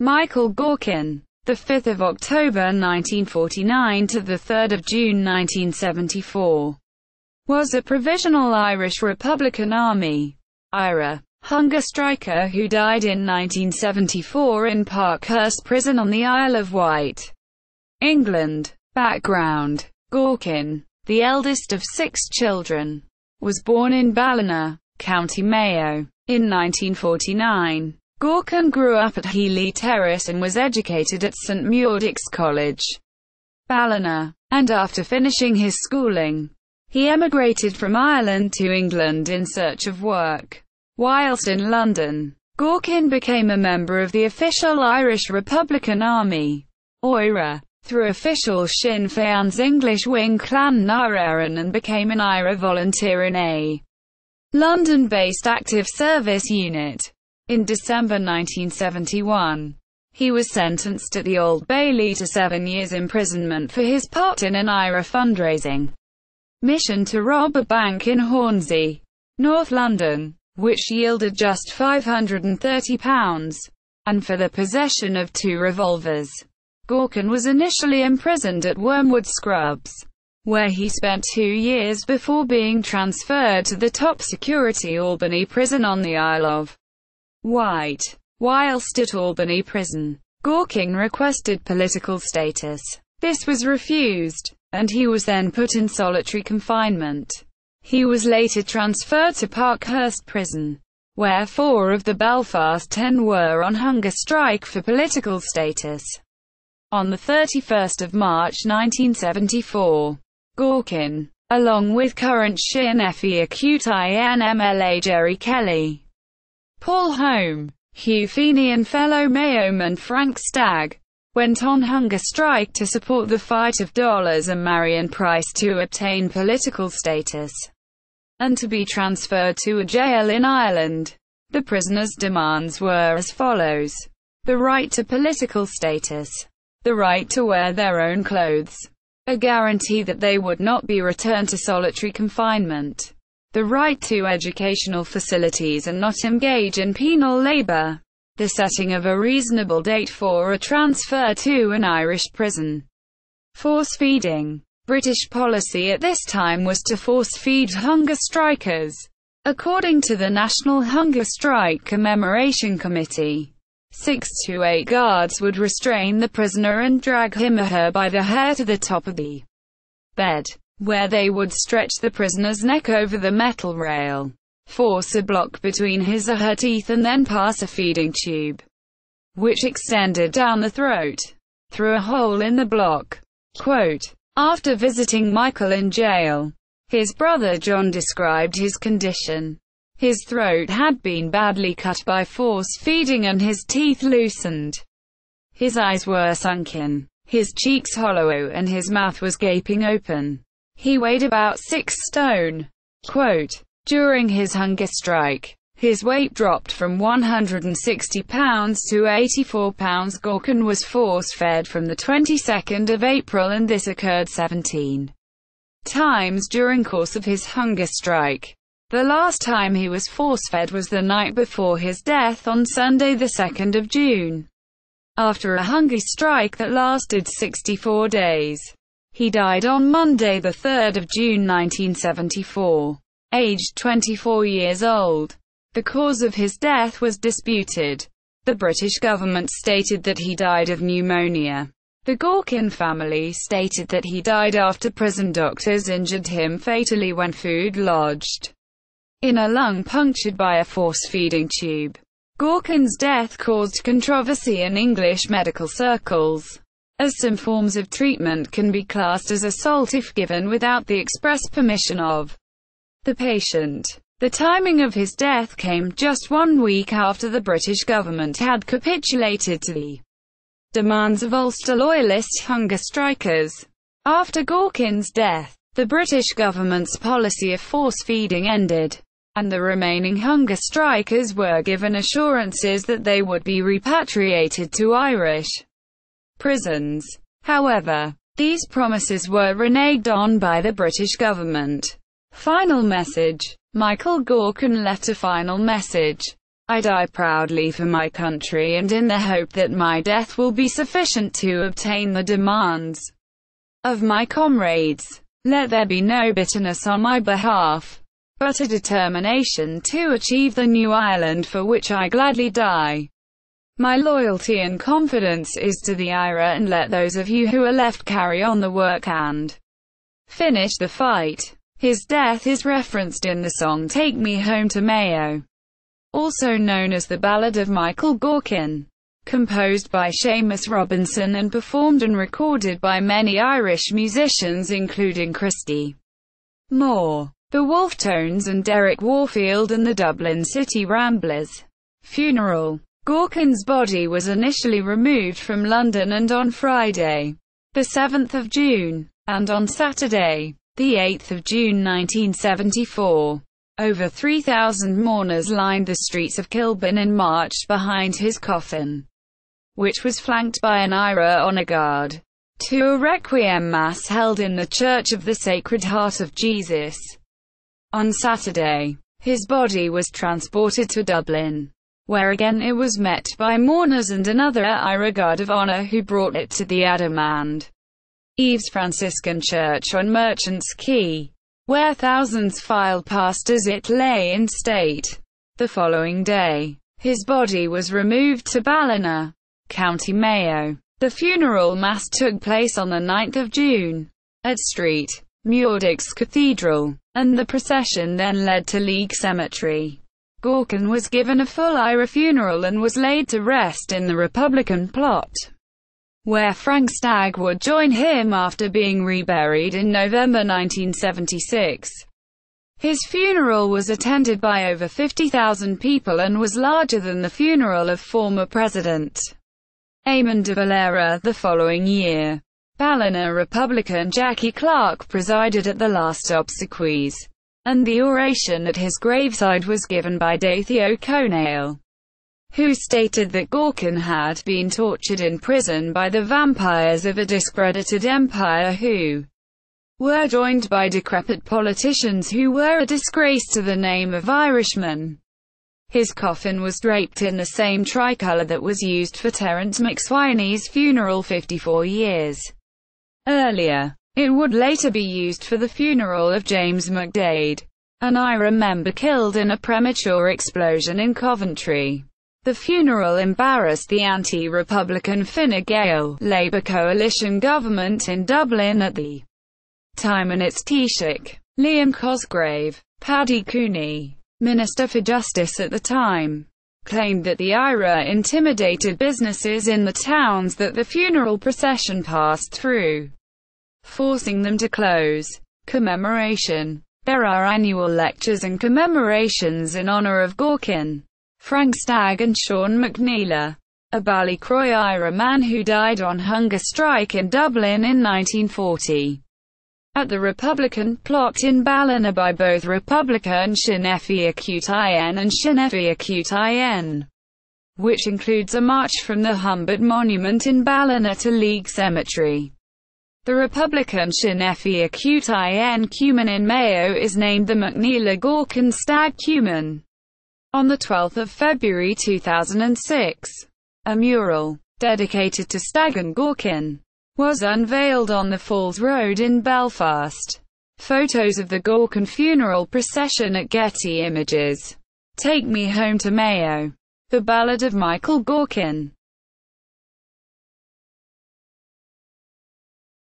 Michael Gaughan, the 5th of October 1949 to the 3rd of June 1974, was a Provisional Irish Republican Army (IRA) hunger striker who died in 1974 in Parkhurst prison on the Isle of Wight, England. Background: Gaughan, the eldest of 6 children, was born in Ballina, County Mayo, in 1949. Gaughan grew up at Healy Terrace and was educated at St Mudoc's College, Ballina, and after finishing his schooling, he emigrated from Ireland to England in search of work. Whilst in London, Gaughan became a member of the official Irish Republican Army, IRA, through official Sinn Féin's English wing Clan MARIAN, and became an IRA volunteer in a London-based active service unit. In December 1971, he was sentenced at the Old Bailey to 7 years imprisonment for his part in an IRA fundraising mission to rob a bank in Hornsey, North London, which yielded just £530, and for the possession of 2 revolvers. Gaughan was initially imprisoned at Wormwood Scrubs, where he spent 2 years before being transferred to the top-security Albany prison on the Isle of Wight. Whilst at Albany prison, Gaughan requested political status. This was refused, and he was then put in solitary confinement. He was later transferred to Parkhurst prison, where 4 of the Belfast 10 were on hunger strike for political status. On the 31st of March 1974, Gaughan, along with current Sinn Féin MLA Jerry Kelly, Paul Home, Hugh Feeney and fellow Mayoman Frank Stagg, went on hunger strike to support the fight of Dollars and MARIAN Price to obtain political status, and to be transferred to a jail in Ireland. The prisoners' demands were as follows: the right to political status, the right to wear their own clothes, a guarantee that they would not be returned to solitary confinement, the right to educational facilities and not engage in penal labour, the setting of a reasonable date for a transfer to an Irish prison. Force-feeding. British policy at this time was to force-feed hunger strikers. According to the National Hunger Strike Commemoration Committee, 6 to 8 guards would restrain the prisoner and drag him or her by the hair to the top of the bed, where they would stretch the prisoner's neck over the metal rail, force a block between his or her teeth and then pass a feeding tube, which extended down the throat, through a hole in the block. Quote, after visiting Michael in jail, his brother John described his condition. His throat had been badly cut by force feeding and his teeth loosened. His eyes were sunken, his cheeks hollow and his mouth was gaping open. He weighed about 6 stone. Quote, during his hunger strike, his weight dropped from 160 pounds to 84 pounds. Gaughan was force-fed from the 22nd of April, and this occurred 17 times during course of his hunger strike. The last time he was force-fed was the night before his death on Sunday the 2nd of June. After a hunger strike that lasted 64 days. He died on Monday the 3rd of June 1974, aged 24 years old. The cause of his death was disputed. The British government stated that he died of pneumonia. The Gaughan family stated that he died after prison doctors injured him fatally when food lodged in a lung punctured by a force-feeding tube. Gaughan's death caused controversy in English medical circles, as some forms of treatment can be classed as assault if given without the express permission of the patient. The timing of his death came just 1 week after the British government had capitulated to the demands of Ulster Loyalist hunger strikers. After Gaughan's death, the British government's policy of force-feeding ended, and the remaining hunger strikers were given assurances that they would be repatriated to Irish prisons. However, these promises were reneged on by the British government. Final message. Michael Gaughan left a final message. I die proudly for my country and in the hope that my death will be sufficient to obtain the demands of my comrades. Let there be no bitterness on my behalf, but a determination to achieve the new Ireland for which I gladly die. My loyalty and confidence is to the IRA, and let those of you who are left carry on the work and finish the fight. His death is referenced in the song Take Me Home to Mayo, also known as the Ballad of Michael Gaughan, composed by Seamus Robinson and performed and recorded by many Irish musicians including Christy Moore, the Wolftones and Derek Warfield and the Dublin City Ramblers. Funeral. Gaughan's body was initially removed from London and on Friday, the 7th of June, and on Saturday, the 8th of June 1974. Over 3,000 mourners lined the streets of Kilburn and marched behind his coffin, which was flanked by an IRA honour guard, to a requiem mass held in the Church of the Sacred Heart of Jesus. On Saturday, his body was transported to Dublin, where again it was met by mourners and another IRA guard of honour who brought it to the Adam and Eve's Franciscan Church on Merchants Quay, where thousands filed past as it lay in state. The following day, his body was removed to Ballina, County Mayo. The funeral mass took place on the 9th of June, at St. Muirdig's Cathedral, and the procession then led to League Cemetery. Gaughan was given a full IRA funeral and was laid to rest in the Republican plot, where Frank Stagg would join him after being reburied in November 1976. His funeral was attended by over 50,000 people and was larger than the funeral of former President Eamon de Valera the following year. Ballina Republican Jackie Clark presided at the last obsequies, and the oration at his graveside was given by Dathy O'Conaill, who stated that Gaughan had been tortured in prison by the vampires of a discredited empire who were joined by decrepit politicians who were a disgrace to the name of Irishmen. His coffin was draped in the same tricolour that was used for Terence McSweeney's funeral 54 years earlier. It would later be used for the funeral of James McDade, an IRA member killed in a premature explosion in Coventry. The funeral embarrassed the anti-Republican Fine Gael Labour coalition government in Dublin at the time, and its Taoiseach, Liam Cosgrave. Paddy Cooney, Minister for Justice at the time, claimed that the IRA intimidated businesses in the towns that the funeral procession passed through, forcing them to close. Commemoration. There are annual lectures and commemorations in honour of Gaughan, Frank Stagg and Sean McNeila, a Ballycroy IRA man who died on hunger strike in Dublin in 1940. At the Republican plot in Ballina by both Republican Sinn Féin and Sinn Féin, which includes a march from the Humbert Monument in Ballina to League Cemetery. The Republican Sinn Féin Cumin in Mayo is named the McNeila-Gaughan Stag Cumin. On the 12th of February 2006, a mural, dedicated to Stagg and Gaughan, was unveiled on the Falls Road in Belfast. Photos of the Gaughan funeral procession at Getty Images. Take Me Home to Mayo. The Ballad of Michael Gaughan.